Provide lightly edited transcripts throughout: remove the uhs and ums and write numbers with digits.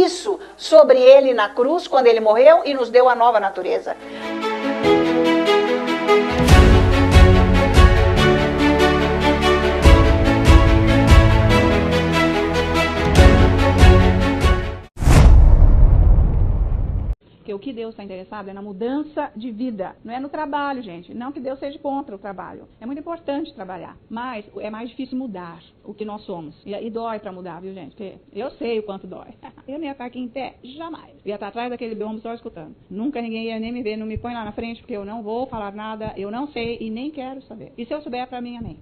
isso sobre ele na cruz, quando ele morreu e nos deu a nova natureza. Porque o que Deus está interessado é na mudança de vida, não é no trabalho, gente. Não que Deus seja contra o trabalho. É muito importante trabalhar, mas é mais difícil mudar o que nós somos. E dói para mudar, viu, gente? Porque eu sei o quanto dói. Eu não ia estar aqui em pé, jamais. Eu ia estar atrás daquele biombo só escutando. Nunca ninguém ia nem me ver, não me põe lá na frente, porque eu não vou falar nada, eu não sei e nem quero saber. E se eu souber, para mim, amém.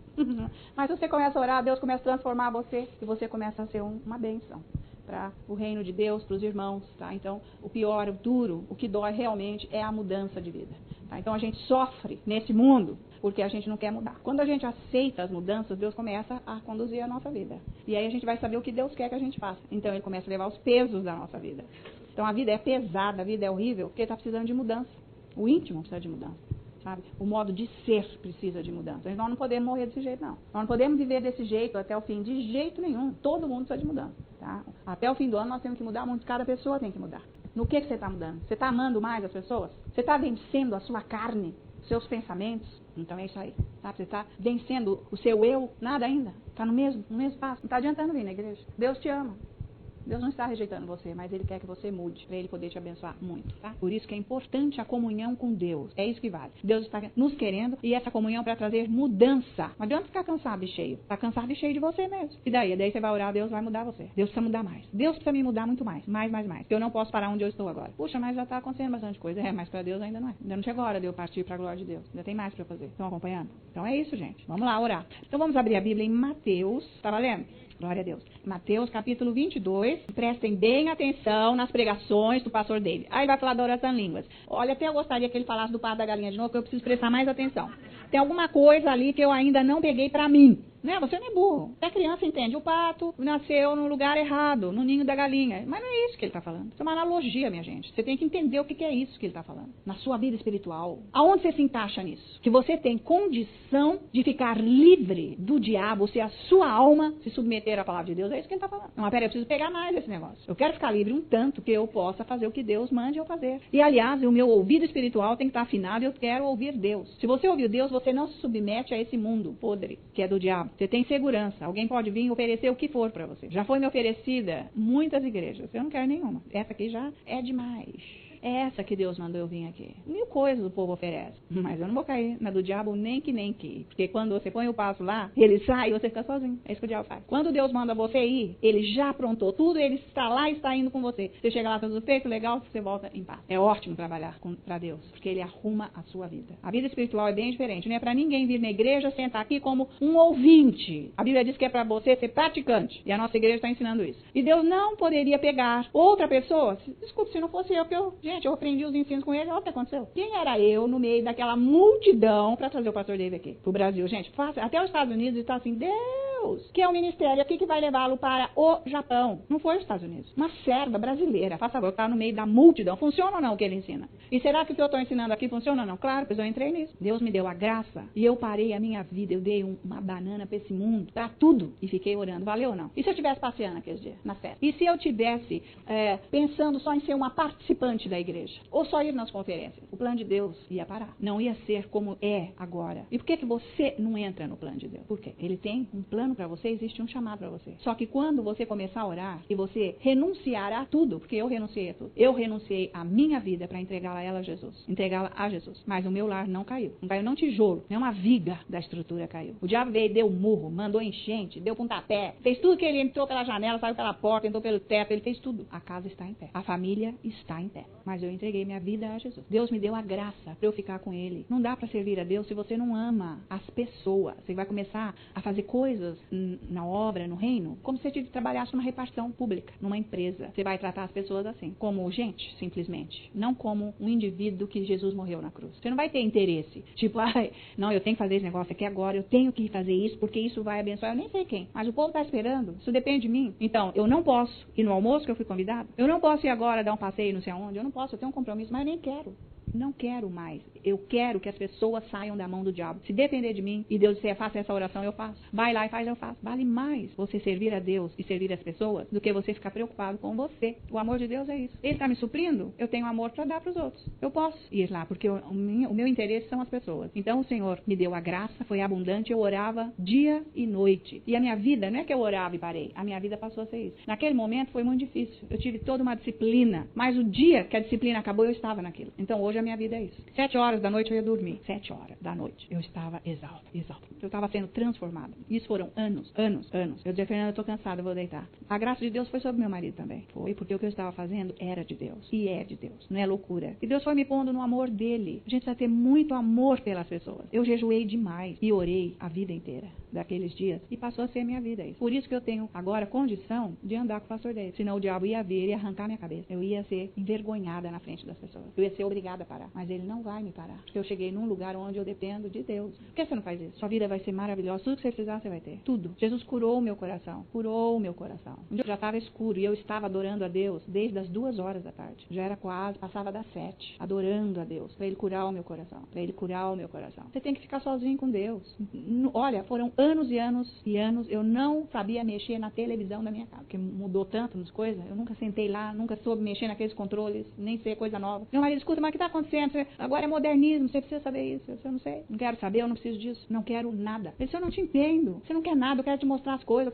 Mas você começa a orar, Deus começa a transformar você e você começa a ser uma bênção para o reino de Deus, para os irmãos, tá? Então, o pior, o duro, o que dói realmente é a mudança de vida, tá? Então, a gente sofre nesse mundo porque a gente não quer mudar. Quando a gente aceita as mudanças, Deus começa a conduzir a nossa vida. E aí a gente vai saber o que Deus quer que a gente faça. Então, Ele começa a levar os pesos da nossa vida. Então, a vida é pesada, a vida é horrível, porque está precisando de mudança. O íntimo precisa de mudança. Sabe? O modo de ser precisa de mudança. Nós não podemos morrer desse jeito, não. Nós não podemos viver desse jeito até o fim, de jeito nenhum. Todo mundo precisa de mudança. Tá? Até o fim do ano nós temos que mudar muito, cada pessoa tem que mudar. No que você está mudando? Você está amando mais as pessoas? Você está vencendo a sua carne, seus pensamentos? Então é isso aí. Sabe? Você está vencendo o seu eu? Nada ainda. Está no mesmo passo. Não está adiantando vir na igreja. Deus te ama. Deus não está rejeitando você, mas Ele quer que você mude, para Ele poder te abençoar muito, tá? Por isso que é importante a comunhão com Deus. É isso que vale. Deus está nos querendo e essa comunhão para trazer mudança. Não adianta ficar cansado e cheio. Está cansado e cheio de você mesmo. E daí? Daí você vai orar, Deus vai mudar você. Deus precisa mudar mais. Deus precisa me mudar muito mais. Mais. Eu não posso parar onde eu estou agora. Puxa, mas já está acontecendo bastante coisa. Mas para Deus ainda não é. Ainda não chegou a hora de eu partir para a glória de Deus. Ainda tem mais para fazer. Estão acompanhando? Então é isso, gente. Vamos lá orar. Então vamos abrir a Bíblia em Mateus. Tá valendo? Glória a Deus. Mateus capítulo 22. Prestem bem atenção nas pregações do pastor David. Aí vai falar da oração em línguas. Olha, até eu gostaria que ele falasse do pato da galinha de novo, que eu preciso prestar mais atenção. Tem alguma coisa ali que eu ainda não peguei para mim. Né? Você não é burro. Até criança entende. O pato nasceu no lugar errado, no ninho da galinha. Mas não é isso que ele está falando. Isso é uma analogia, minha gente. Você tem que entender o que é isso que ele está falando. Na sua vida espiritual. Aonde você se encaixa nisso? Que você tem condição de ficar livre do diabo, se a sua alma se submeter à palavra de Deus. É isso que ele está falando. Não, mas peraí, eu preciso pegar mais esse negócio. Eu quero ficar livre um tanto que eu possa fazer o que Deus mande eu fazer. E, aliás, o meu ouvido espiritual tem que estar afinado e eu quero ouvir Deus. Se você ouvir Deus, você não se submete a esse mundo podre, que é do diabo. Você tem segurança. Alguém pode vir oferecer o que for para você. Já foi me oferecida muitas igrejas. Eu não quero nenhuma. Essa aqui já é demais. É essa que Deus mandou eu vir aqui. 1000 coisas o povo oferece. Mas eu não vou cair na do diabo nem que. Porque quando você põe o passo lá, ele sai e você fica sozinho. É isso que o diabo faz. Quando Deus manda você ir, ele já aprontou tudo, ele está lá e está indo com você. Você chega lá, tudo feito, legal, você volta em paz. É ótimo trabalhar para Deus, porque ele arruma a sua vida. A vida espiritual é bem diferente. Não é para ninguém vir na igreja, sentar aqui como um ouvinte. A Bíblia diz que é para você ser praticante. E a nossa igreja está ensinando isso. E Deus não poderia pegar outra pessoa. Desculpe, se não fosse eu, porque eu aprendi os ensinos com ele, olha o que aconteceu. Quem era eu no meio daquela multidão para trazer o pastor David aqui, pro Brasil? Gente, até os Estados Unidos está assim, Deus, que é o ministério aqui que vai levá-lo para o Japão. Não foi os Estados Unidos. Uma serva brasileira, faça favor, está no meio da multidão. Funciona ou não o que ele ensina? E será que o que eu estou ensinando aqui funciona ou não? Claro, pois eu entrei nisso. Deus me deu a graça e eu parei a minha vida, eu dei uma banana para esse mundo, para tudo, e fiquei orando. Valeu ou não? E se eu estivesse passeando aqueles dias, na festa? E se eu estivesse pensando só em ser uma participante da igreja? Ou só ir nas conferências? O plano de Deus ia parar. Não ia ser como é agora. E por que você não entra no plano de Deus? Por quê? Ele tem um plano para você, existe um chamado para você. Só que quando você começar a orar e você renunciar a tudo, porque eu renunciei a tudo. Eu renunciei a minha vida para entregá-la a ela a Jesus. Entregá-la a Jesus. Mas o meu lar não caiu. Não caiu não tijolo, nem uma viga da estrutura caiu. O diabo veio, deu murro, mandou enchente, deu pontapé, fez tudo que ele entrou pela janela, saiu pela porta, entrou pelo teto, ele fez tudo. A casa está em pé. A família está em pé. Mas eu entreguei minha vida a Jesus. Deus me deu a graça para eu ficar com Ele. Não dá para servir a Deus se você não ama as pessoas. Você vai começar a fazer coisas na obra, no reino, como se você trabalhasse numa repartição pública, numa empresa. Você vai tratar as pessoas assim, como gente, simplesmente. Não como um indivíduo que Jesus morreu na cruz. Você não vai ter interesse. Tipo, não, eu tenho que fazer esse negócio aqui agora, eu tenho que fazer isso, porque isso vai abençoar. Eu nem sei quem, mas o povo está esperando. Isso depende de mim. Então, eu não posso ir no almoço que eu fui convidado. Eu não posso ir agora dar um passeio não sei aonde. Eu não posso, eu tenho um compromisso, mas eu nem quero. Não quero mais. Eu quero que as pessoas saiam da mão do diabo. Se depender de mim e Deus disser, faça essa oração, eu faço. Vai lá e faz, eu faço. Vale mais você servir a Deus e servir as pessoas do que você ficar preocupado com você. O amor de Deus é isso. Ele está me suprindo, eu tenho amor para dar para os outros. Eu posso ir lá, porque o meu interesse são as pessoas. Então o Senhor me deu a graça, foi abundante, eu orava dia e noite. E a minha vida, não é que eu orava e parei, a minha vida passou a ser isso. Naquele momento foi muito difícil. Eu tive toda uma disciplina, mas o dia que a disciplina acabou, eu estava naquilo. Então hoje a minha vida é isso. 7 horas da noite eu ia dormir. 7 horas da noite. Eu estava exausta. Eu estava sendo transformada. Isso foram anos. Eu dizia, Fernanda, eu estou cansada, eu vou deitar. A graça de Deus foi sobre meu marido também. Foi porque o que eu estava fazendo era de Deus. E é de Deus. Não é loucura. E Deus foi me pondo no amor dele. A gente precisa ter muito amor pelas pessoas. Eu jejuei demais e orei a vida inteira daqueles dias. E passou a ser minha vida isso. Por isso que eu tenho agora condição de andar com o pastor David. Senão o diabo ia vir e arrancar minha cabeça. Eu ia ser envergonhada na frente das pessoas. Eu ia ser obrigada a parar. Mas ele não vai me parar. Porque eu cheguei num lugar onde eu dependo de Deus. Por que você não faz isso? Sua vida vai ser maravilhosa. Tudo que você precisar, você vai ter. Tudo. Jesus curou o meu coração. Curou o meu coração. Um dia eu já estava escuro e eu estava adorando a Deus desde as 2 horas da tarde. Já era quase, passava das 7. Adorando a Deus. Para ele curar o meu coração. Para ele curar o meu coração. Você tem que ficar sozinho com Deus. Olha, foram anos e anos e anos. Eu não sabia mexer na televisão da minha casa. Porque mudou tanto as coisas. Eu nunca sentei lá, nunca soube mexer naqueles controles. Nem sei coisa nova. Meu marido, escuta, mas o que está acontecendo? Agora é modernismo. Você precisa saber isso. Eu não sei. Não quero saber, eu não preciso disso. Não quero nada. Eu não te entendo. Você não quer nada. Eu quero te mostrar as coisas.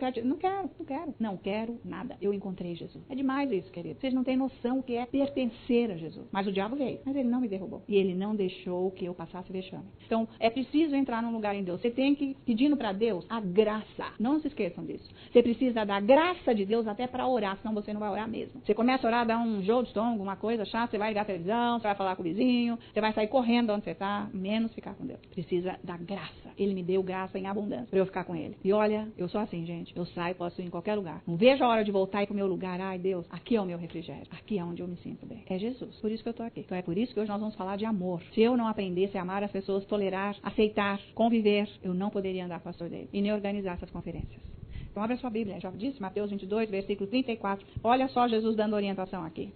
Não quero nada. Eu encontrei Jesus. É demais isso, querido. Vocês não têm noção o que é pertencer a Jesus. Mas o diabo veio. Mas ele não me derrubou. E ele não deixou que eu passasse vexame. Então, é preciso entrar num lugar em Deus. Você tem que ir pedindo para Deus a graça. Não se esqueçam disso. Você precisa da graça de Deus até para orar, senão você não vai orar mesmo. Você começa a orar, dá um jogo de estômago, uma coisa chata, você vai ligar a televisão, você vai falar com o vizinho, você vai sair correndo de onde você está, menos ficar com Deus. Precisa da graça. Ele me deu graça em abundância para eu ficar com ele. E olha, eu sou assim, gente. Eu saio, posso ir em qualquer lugar. Não vejo a hora de voltar e ir pro meu lugar. Ai, Deus, aqui é o meu refrigério. Aqui é onde eu me sinto bem. É Jesus. Por isso que eu tô aqui. Então é por isso que hoje nós vamos falar de amor. Se eu não aprendesse a amar as pessoas, tolerar, aceitar, conviver, eu não poderia andar com o pastor dele e nem organizar essas conferências. Então abre a sua Bíblia. Já disse, Mateus 22, versículo 34. Olha só Jesus dando orientação aqui.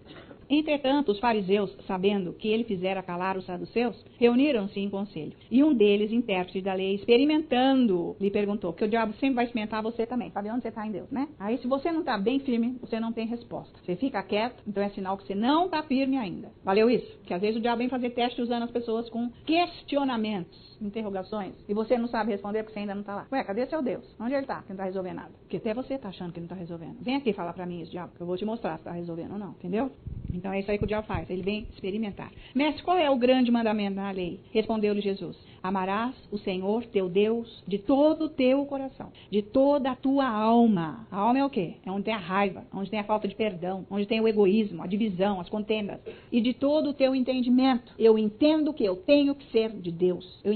Entretanto, os fariseus, sabendo que ele fizera calar os saduceus, reuniram-se em conselho. E um deles, intérprete da lei, experimentando, lhe perguntou, porque o diabo sempre vai experimentar você também, sabe onde você está em Deus, né? Aí se você não está bem firme, você não tem resposta. Você fica quieto, então é sinal que você não está firme ainda. Valeu isso? Porque às vezes o diabo vem fazer teste usando as pessoas com questionamentos, interrogações, e você não sabe responder porque você ainda não está lá. Ué, cadê seu Deus? Onde ele está? Que não está resolvendo nada. Porque até você está achando que não está resolvendo. Vem aqui falar para mim isso, diabo, que eu vou te mostrar se está resolvendo ou não, entendeu? Então é isso aí que o diabo faz, ele vem experimentar. Mestre, qual é o grande mandamento da lei? Respondeu-lhe Jesus. Amarás o Senhor teu Deus de todo o teu coração, de toda a tua alma. A alma é o quê? É onde tem a raiva, onde tem a falta de perdão, onde tem o egoísmo, a divisão, as contendas. E de todo o teu entendimento. Eu entendo que eu tenho que ser de Deus. Eu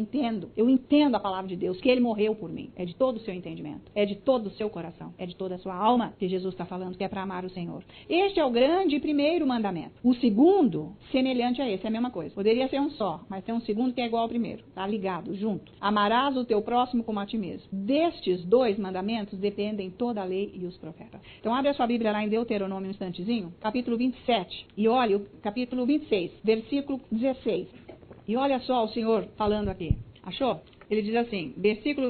entendo a palavra de Deus, que ele morreu por mim. É de todo o seu entendimento, é de todo o seu coração, é de toda a sua alma que Jesus está falando, que é para amar o Senhor. Este é o grande e primeiro mandamento. O segundo, semelhante a esse, é a mesma coisa. Poderia ser um só, mas tem um segundo que é igual ao primeiro. Tá ligado, junto. Amarás o teu próximo como a ti mesmo. Destes 2 mandamentos dependem toda a lei e os profetas. Então abre a sua Bíblia lá em Deuteronômio um instantezinho, capítulo 27. E olha o capítulo 26, versículo 16. E olha só o Senhor falando aqui. Achou? Ele diz assim,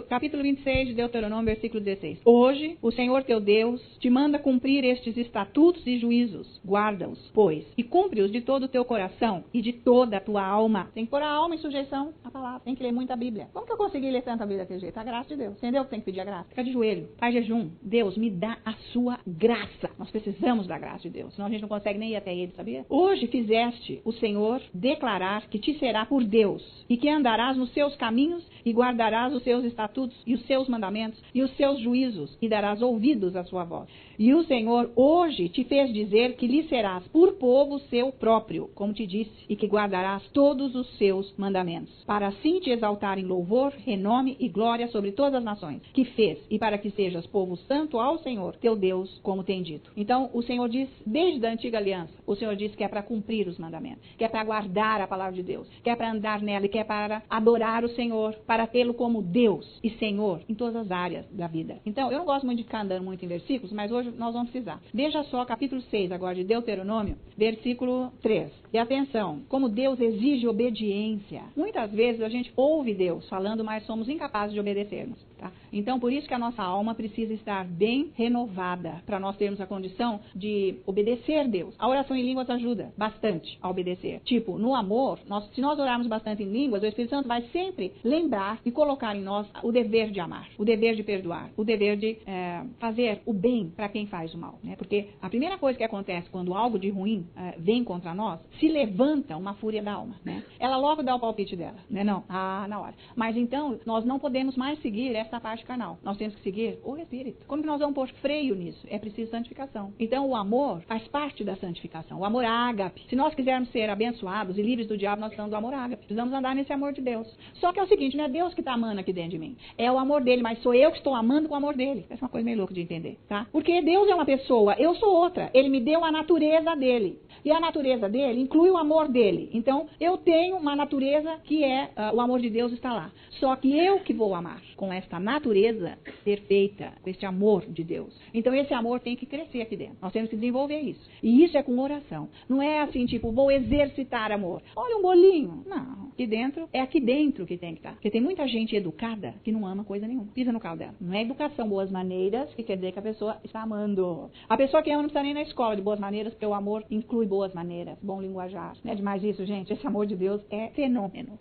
capítulo 26 de Deuteronômio, versículo 16. Hoje, o Senhor teu Deus te manda cumprir estes estatutos e juízos. Guarda-os, pois, e cumpre-os de todo o teu coração e de toda a tua alma. Tem que pôr a alma em sujeição à palavra. Tem que ler muito a Bíblia. Como que eu consegui ler tanta Bíblia daquele jeito? A graça de Deus. Entendeu que tem que pedir a graça? Fica de joelho. Faz jejum. Deus, me dá a sua graça. Nós precisamos da graça de Deus. Senão a gente não consegue nem ir até ele, sabia? Hoje fizeste o Senhor declarar que te será por Deus e que andarás nos seus caminhos e guardarás os seus estatutos e os seus mandamentos e os seus juízos e darás ouvidos à sua voz. E o Senhor hoje te fez dizer que lhe serás por povo seu próprio, como te disse, e que guardarás todos os seus mandamentos, para assim te exaltar em louvor, renome e glória sobre todas as nações, que fez, e para que sejas povo santo ao Senhor, teu Deus, como tem dito. Então, o Senhor diz, desde a antiga aliança, o Senhor diz que é para cumprir os mandamentos, que é para guardar a palavra de Deus, que é para andar nela e que é para adorar o Senhor, para para tê-lo como Deus e Senhor em todas as áreas da vida. Então, eu não gosto muito de ficar andando muito em versículos, mas hoje nós vamos precisar. Veja só, capítulo 6 agora de Deuteronômio, versículo 3. E atenção, como Deus exige obediência. Muitas vezes a gente ouve Deus falando, mas somos incapazes de obedecermos. Tá? Então, por isso que a nossa alma precisa estar bem renovada, para nós termos a condição de obedecer Deus. A oração em línguas ajuda bastante a obedecer. Tipo, no amor, se nós orarmos bastante em línguas, o Espírito Santo vai sempre lembrar e colocar em nós o dever de amar, o dever de perdoar, o dever de fazer o bem para quem faz o mal. Né? Porque a primeira coisa que acontece quando algo de ruim vem contra nós, se levanta uma fúria da alma. Né? Ela logo dá o palpite dela. Né? Não, na hora. Mas então, nós não podemos mais seguir essa parte carnal. Nós temos que seguir o Espírito. Como que nós vamos pôr freio nisso? É preciso santificação. Então, o amor faz parte da santificação. O amor ágape. Se nós quisermos ser abençoados e livres do diabo, nós precisamos do amor ágape. Precisamos andar nesse amor de Deus. Só que é o seguinte, não é Deus que está amando aqui dentro de mim. É o amor dele, mas sou eu que estou amando com o amor dele. Essa é uma coisa meio louca de entender, tá? Porque Deus é uma pessoa, eu sou outra. Ele me deu a natureza dele. E a natureza dele inclui o amor dele. Então, eu tenho uma natureza que o amor de Deus está lá. Só que eu que vou amar com esta natureza perfeita, com este amor de Deus. Então, esse amor tem que crescer aqui dentro. Nós temos que desenvolver isso. E isso é com oração. Não é assim, tipo, vou exercitar amor. Olha um bolinho. Não. Aqui dentro que tem que estar. Porque tem muita gente educada que não ama coisa nenhuma. Pisa no carro dela. Não é educação, boas maneiras, que quer dizer que a pessoa está amando. A pessoa que ama não precisa nem ir na escola de boas maneiras, porque o amor inclui boas maneiras, bom linguajar. Não é demais isso, gente? Esse amor de Deus é fenômeno.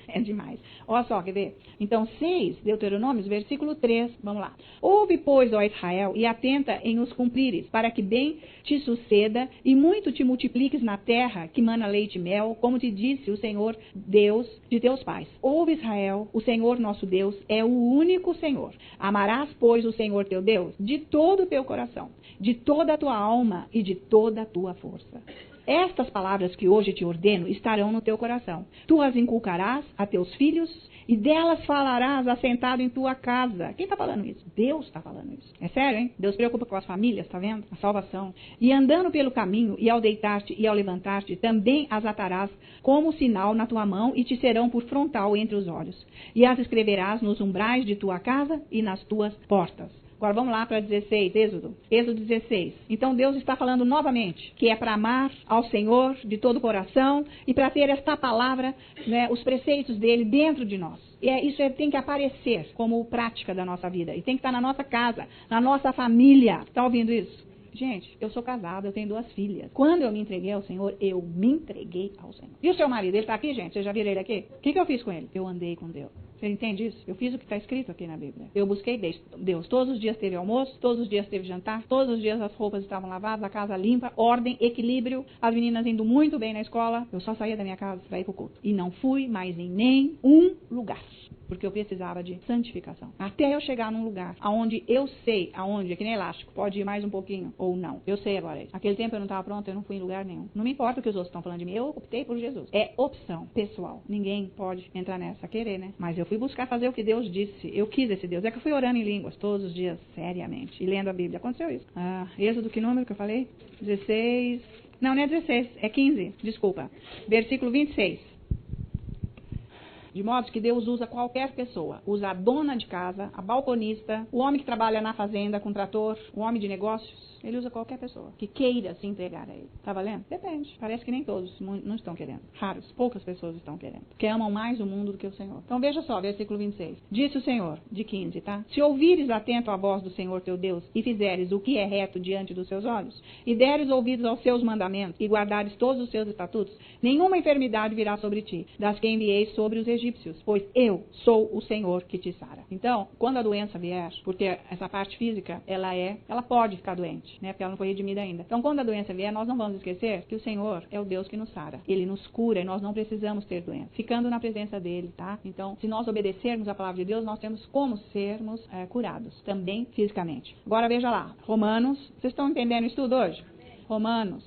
É demais. Olha só, quer ver? Então, 6, Deuteronômio, versículo 3, vamos lá. Ouve, pois, ó Israel, e atenta em os cumprires, para que bem te suceda e muito te multipliques na terra que mana leite e mel, como te disse o Senhor Deus de teus pais. Ouve, Israel, o Senhor nosso Deus é o único Senhor. Amarás, pois, o Senhor teu Deus de todo o teu coração, de toda a tua alma e de toda a tua força. Estas palavras que hoje te ordeno estarão no teu coração. Tu as inculcarás a teus filhos e delas falarás assentado em tua casa. Quem está falando isso? Deus está falando isso. É sério, hein? Deus se preocupa com as famílias, está vendo? A salvação. E andando pelo caminho, e ao deitar-te e ao levantar-te, também as atarás como sinal na tua mão e te serão por frontal entre os olhos. E as escreverás nos umbrais de tua casa e nas tuas portas. Agora vamos lá para 16, Êxodo 16. Então Deus está falando novamente que é para amar ao Senhor de todo o coração e para ter esta palavra, né, os preceitos dele dentro de nós. E isso tem que aparecer como prática da nossa vida. E tem que estar na nossa casa, na nossa família. Está ouvindo isso? Gente, eu sou casada, eu tenho 2 filhas. Quando eu me entreguei ao Senhor, eu me entreguei ao Senhor. E o seu marido, ele está aqui, gente? Vocês já viram ele aqui? O que eu fiz com ele? Eu andei com Deus. Você entende isso? Eu fiz o que está escrito aqui na Bíblia. Eu busquei Deus. Todos os dias teve almoço, todos os dias teve jantar, todos os dias as roupas estavam lavadas, a casa limpa, ordem, equilíbrio, as meninas indo muito bem na escola. Eu só saía da minha casa para ir para o culto. E não fui mais em nenhum lugar. Porque eu precisava de santificação. Até eu chegar num lugar onde eu sei, aonde, é que nem elástico, pode ir mais um pouquinho ou não. Eu sei agora isso. Aquele tempo eu não estava pronta, eu não fui em lugar nenhum. Não me importa o que os outros estão falando de mim, eu optei por Jesus. É opção pessoal. Ninguém pode entrar nessa, querer, né? Mas eu fui buscar fazer o que Deus disse. Eu quis esse Deus. É que eu fui orando em línguas todos os dias, seriamente, e lendo a Bíblia. Aconteceu isso. Êxodo, que número que eu falei? 16. Não é 16, é 15. Desculpa. Versículo 26. De modo que Deus usa qualquer pessoa. Usa a dona de casa, a balconista, o homem que trabalha na fazenda com trator, o homem de negócios. Ele usa qualquer pessoa que queira se entregar a ele. Tá valendo? Depende. Parece que nem todos não estão querendo. Raros, poucas pessoas estão querendo. Porque amam mais o mundo do que o Senhor. Então veja só, versículo 26. Disse o Senhor, de 15, tá? Se ouvires atento a voz do Senhor teu Deus e fizeres o que é reto diante dos seus olhos, e deres ouvidos aos seus mandamentos e guardares todos os seus estatutos, nenhuma enfermidade virá sobre ti, das que enviei sobre os egípcios, pois eu sou o Senhor que te sara. Então, quando a doença vier, porque essa parte física, ela pode ficar doente, né? Porque ela não foi redimida ainda. Então, quando a doença vier, nós não vamos esquecer que o Senhor é o Deus que nos sara. Ele nos cura e nós não precisamos ter doença. Ficando na presença dele, tá? Então, se nós obedecermos a palavra de Deus, nós temos como sermos curados, também fisicamente. Agora, veja lá. Romanos. Vocês estão entendendo isso tudo hoje? Romanos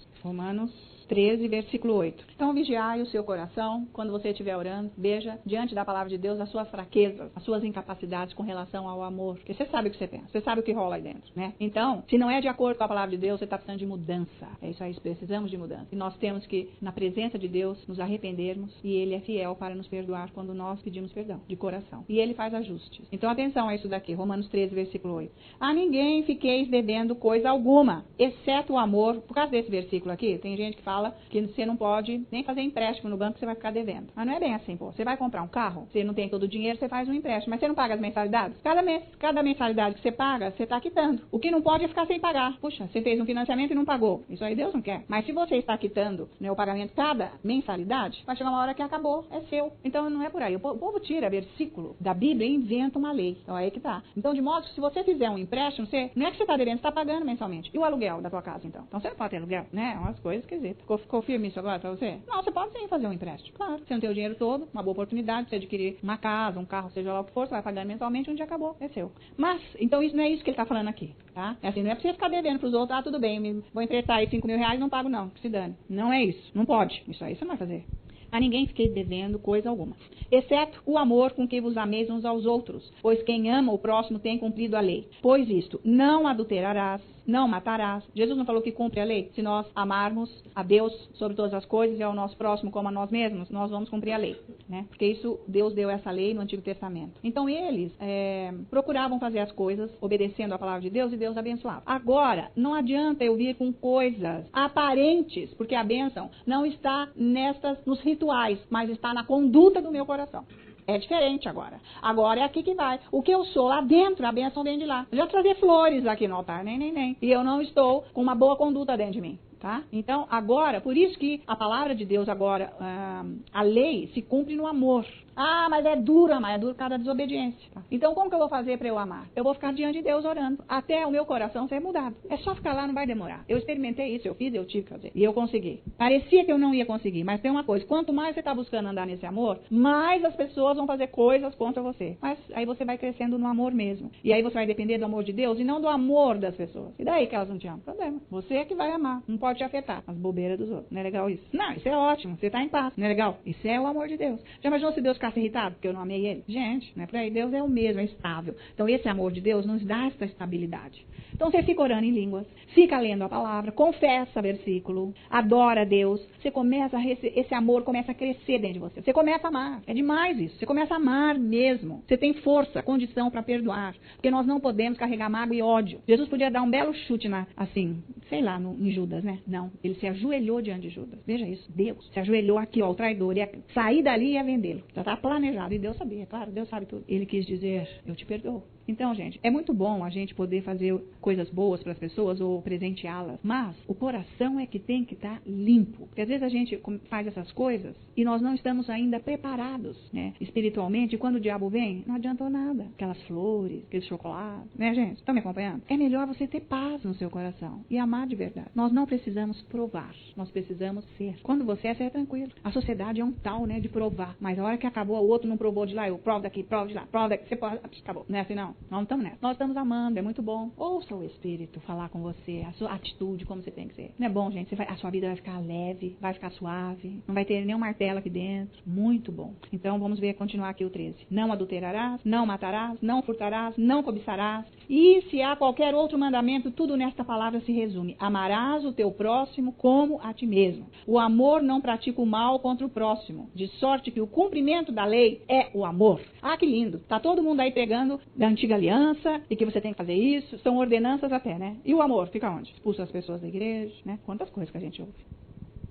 13, versículo 8. Então, vigiai o seu coração quando você estiver orando. Veja, diante da palavra de Deus, as suas fraquezas, as suas incapacidades com relação ao amor. Porque você sabe o que você pensa, você sabe o que rola aí dentro, né? Então, se não é de acordo com a palavra de Deus, você está precisando de mudança. É isso aí, precisamos de mudança. E nós temos que, na presença de Deus, nos arrependermos, e Ele é fiel para nos perdoar quando nós pedimos perdão, de coração. E Ele faz ajustes. Então, atenção a isso daqui, Romanos 13, versículo 8. A ninguém fiqueis devendo coisa alguma, exceto o amor. Por causa desse versículo aqui, tem gente que fala que você não pode nem fazer empréstimo no banco, que você vai ficar devendo. Mas não é bem assim, pô. Você vai comprar um carro, você não tem todo o dinheiro, você faz um empréstimo, mas você não paga as mensalidades? Cada mensalidade que você paga, você está quitando. O que não pode é ficar sem pagar. Puxa, você fez um financiamento e não pagou. Isso aí Deus não quer. Mas se você está quitando, né, o pagamento cada mensalidade, vai chegar uma hora que acabou, é seu. Então não é por aí. O povo tira versículo da Bíblia e inventa uma lei. Então aí que tá. Então, de modo que se você fizer um empréstimo, não é que você está devendo, você está pagando mensalmente. E o aluguel da tua casa, então? Então você não pode ter aluguel, né? Umas coisas esquisitas. Ficou firme isso agora pra você? Não, você pode sim fazer um empréstimo. Claro. Você não tem o dinheiro todo, uma boa oportunidade, você adquirir uma casa, um carro, seja lá o que for, você vai pagando mensalmente, um dia acabou, é seu. Mas, então isso não é isso que ele está falando aqui, tá? É assim, não é pra você ficar devendo pros outros, tudo bem, vou emprestar aí 5 mil reais, não pago não, que se dane. Não é isso, não pode. Isso aí você não vai fazer. A ninguém fiquei devendo coisa alguma, exceto o amor com que vos ameis uns aos outros, pois quem ama o próximo tem cumprido a lei. Pois isto, não adulterarás, não matarás. Jesus não falou que cumpre a lei? Se nós amarmos a Deus sobre todas as coisas e ao nosso próximo como a nós mesmos, nós vamos cumprir a lei, né? Porque isso, Deus deu essa lei no Antigo Testamento. Então eles procuravam fazer as coisas obedecendo a palavra de Deus e Deus abençoava. Agora, não adianta eu vir com coisas aparentes, porque a bênção não está nos rituais, mas está na conduta do meu coração. É diferente agora. Agora é aqui que vai. O que eu sou lá dentro, a bênção vem de lá. Eu já trazer flores aqui no altar, nem. E eu não estou com uma boa conduta dentro de mim. Tá? Então, agora, por isso que a palavra de Deus agora, a lei se cumpre no amor. Ah, mas é dura, por causa da desobediência. Tá? Então, como que eu vou fazer para eu amar? Eu vou ficar diante de Deus orando, até o meu coração ser mudado. É só ficar lá, não vai demorar. Eu experimentei isso, eu fiz, eu tive que fazer. E eu consegui. Parecia que eu não ia conseguir, mas tem uma coisa, quanto mais você está buscando andar nesse amor, mais as pessoas vão fazer coisas contra você. Mas aí você vai crescendo no amor mesmo. E aí você vai depender do amor de Deus e não do amor das pessoas. E daí que elas não te amam? Problema. Você é que vai amar. Não pode te afetar as bobeiras dos outros. Não é legal isso? Não, isso é ótimo. Você está em paz. Não é legal? Isso é o amor de Deus. Já imaginou se Deus ficasse irritado porque eu não amei ele? Gente, não é por aí. Deus é o mesmo, é estável. Então esse amor de Deus nos dá essa estabilidade. Então você fica orando em línguas, fica lendo a palavra, confessa versículo, adora a Deus. Você começa esse amor começa a crescer dentro de você. Você começa a amar. É demais isso. Você começa a amar mesmo. Você tem força, condição para perdoar. Porque nós não podemos carregar mágoa e ódio. Jesus podia dar um belo chute em Judas, né? Não. Ele se ajoelhou diante de Judas. Veja isso. Deus se ajoelhou aqui, ó, o traidor. Ia sair dali e ia vendê-lo. Já estava planejado. E Deus sabia, claro. Deus sabe tudo. Ele quis dizer, eu te perdoo. Então, gente, é muito bom a gente poder fazer coisas boas para as pessoas ou presenteá-las, mas o coração é que tem que estar limpo. Porque às vezes a gente faz essas coisas e nós não estamos ainda preparados, né, espiritualmente, e quando o diabo vem, não adiantou nada. Aquelas flores, aqueles chocolates, né, gente? Estão me acompanhando? É melhor você ter paz no seu coração e amar de verdade. Nós não precisamos provar, nós precisamos ser. Quando você é tranquilo. A sociedade é um tal, né, de provar, mas a hora que acabou, o outro não provou de lá, eu provo daqui, provo de lá, provo daqui, você pode, acabou. Não é assim não? Nós não estamos nessa. Nós estamos amando, é muito bom. Ouça o Espírito falar com você, a sua atitude, como você tem que ser. Não é bom, gente? A sua vida vai ficar leve, vai ficar suave, não vai ter nenhum martelo aqui dentro. Muito bom. Então, vamos continuar aqui o 13. Não adulterarás, não matarás, não furtarás, não cobiçarás. E se há qualquer outro mandamento, tudo nesta palavra se resume. Amarás o teu próximo como a ti mesmo. O amor não pratica o mal contra o próximo, de sorte que o cumprimento da lei é o amor. Ah, que lindo. Tá todo mundo aí pregando da antiga aliança e que você tem que fazer isso. São ordenanças até, né? E o amor fica onde? Expulsa as pessoas da igreja, né? Quantas coisas que a gente ouve.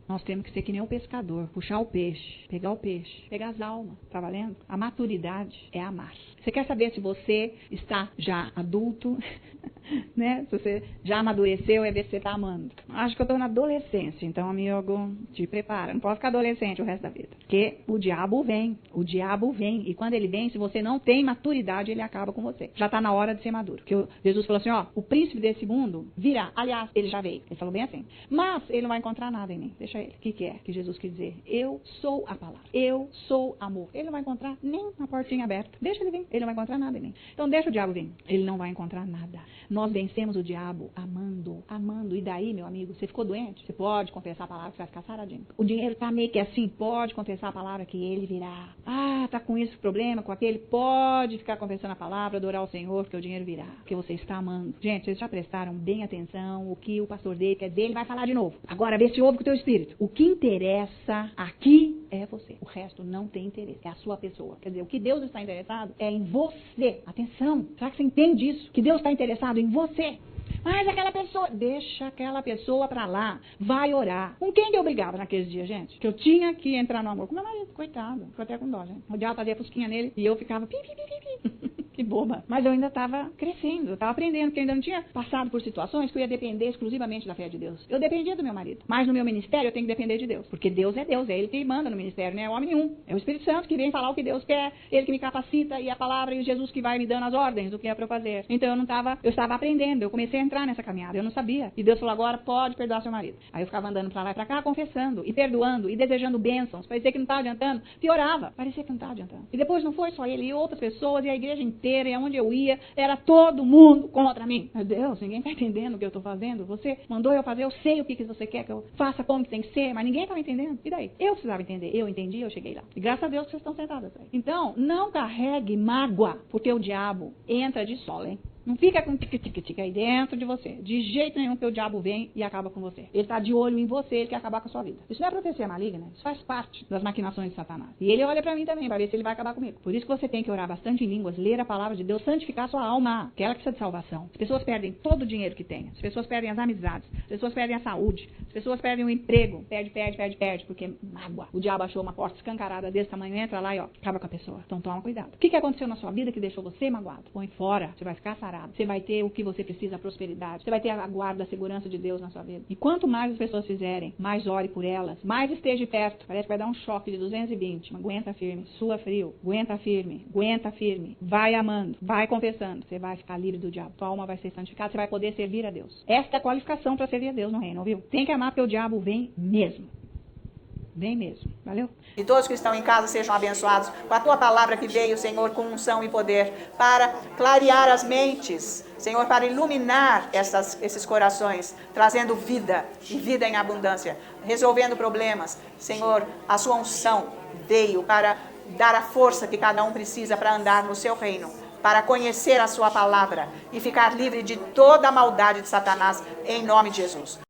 Nós temos que ser que nem o pescador, puxar o peixe, pegar as almas, tá valendo? A maturidade é amar. Você quer saber se você está já adulto, né? Se você já amadureceu, é ver se você está amando. Acho que eu estou na adolescência, então, amigo, te prepara. Não pode ficar adolescente o resto da vida. Porque o diabo vem. E quando ele vem, se você não tem maturidade, ele acaba com você. Já está na hora de ser maduro. Porque Jesus falou assim, ó, o príncipe desse mundo virá. Aliás, ele já veio. Ele falou bem assim. Mas ele não vai encontrar nada em mim. Deixa ele. O que é que Jesus quis dizer? Eu sou a palavra. Eu sou amor. Ele não vai encontrar nem a portinha aberta. Deixa ele vir. Ele não vai encontrar nada em mim. Então deixa o diabo vir. Ele não vai encontrar nada. Nós vencemos o diabo amando. E daí, meu amigo, você ficou doente? Você pode confessar a palavra que você vai ficar saradinho. O dinheiro tá meio que assim, pode confessar a palavra que ele virá. Ah, tá com esse problema, com aquele, pode ficar confessando a palavra, adorar o Senhor, porque o dinheiro virá. Porque você está amando. Gente, vocês já prestaram bem atenção o que o pastor dele, que é dele, vai falar de novo. Agora, vê se ouve com o teu espírito. O que interessa aqui é você. O resto não tem interesse. É a sua pessoa. Quer dizer, o que Deus está interessado é em você. Atenção. Será que você entende isso? Que Deus está interessado em você. Mas aquela pessoa, deixa aquela pessoa pra lá, vai orar. Com quem que eu brigava naqueles dias, gente? Que eu tinha que entrar no amor com meu marido, coitado, ficou até com dó, gente. O diabo fazia fusquinha nele e eu ficava pi. Que boba. Mas eu ainda estava crescendo, eu estava aprendendo, porque eu ainda não tinha passado por situações que eu ia depender exclusivamente da fé de Deus. Eu dependia do meu marido. Mas no meu ministério eu tenho que depender de Deus. Porque Deus, é Ele que manda no ministério, não é homem nenhum. É o Espírito Santo que vem falar o que Deus quer, Ele que me capacita, e a palavra, e o Jesus que vai me dando as ordens do que é para eu fazer. Então eu estava aprendendo, eu comecei a entrar nessa caminhada, eu não sabia. E Deus falou, agora pode perdoar seu marido. Aí eu ficava andando pra lá e pra cá, confessando, e perdoando, e desejando bênçãos. Parecia que não estava adiantando, piorava. Parecia que não estava adiantando. E depois não foi só ele, e outras pessoas, e a igreja inteira, e aonde eu ia, era todo mundo contra mim. Meu Deus, ninguém está entendendo o que eu estou fazendo. Você mandou eu fazer, eu sei o que você quer que eu faça, como que tem que ser, mas ninguém estava entendendo. E daí? Eu precisava entender. Eu entendi, eu cheguei lá. E graças a Deus que vocês estão sentadas aí. Então, não carregue mágoa, porque o diabo entra de sola, hein? Não fica com tique-tique-tique aí dentro de você. De jeito nenhum que o diabo vem e acaba com você. Ele está de olho em você, ele quer acabar com a sua vida. Isso não é profecia maligna, isso faz parte das maquinações de Satanás. E ele olha para mim também, para ver se ele vai acabar comigo. Por isso que você tem que orar bastante em línguas, ler a palavra de Deus, santificar a sua alma, que ela precisa de salvação. As pessoas perdem todo o dinheiro que têm. As pessoas perdem as amizades. As pessoas perdem a saúde. As pessoas perdem o emprego. Perde, porque mágoa. O diabo achou uma porta escancarada desse tamanho, entra lá e ó, acaba com a pessoa. Então toma cuidado. O que aconteceu na sua vida que deixou você magoado? Põe fora. Você vai ficar sarado. Você vai ter o que você precisa, a prosperidade. Você vai ter a guarda, a segurança de Deus na sua vida. E quanto mais as pessoas fizerem, mais ore por elas, mais esteja perto. Parece que vai dar um choque de 220. Mas aguenta firme, sua frio. Aguenta firme. Vai amando, vai confessando. Você vai ficar livre do diabo. Sua alma vai ser santificada, você vai poder servir a Deus. Esta é a qualificação para servir a Deus no reino, ouviu? Tem que amar porque o diabo vem mesmo. Vem mesmo. Valeu? E todos que estão em casa sejam abençoados com a tua palavra que veio, Senhor, com unção e poder, para clarear as mentes, Senhor, para iluminar esses corações, trazendo vida e vida em abundância, resolvendo problemas. Senhor, a sua unção veio para dar a força que cada um precisa para andar no seu reino, para conhecer a sua palavra e ficar livre de toda a maldade de Satanás, em nome de Jesus.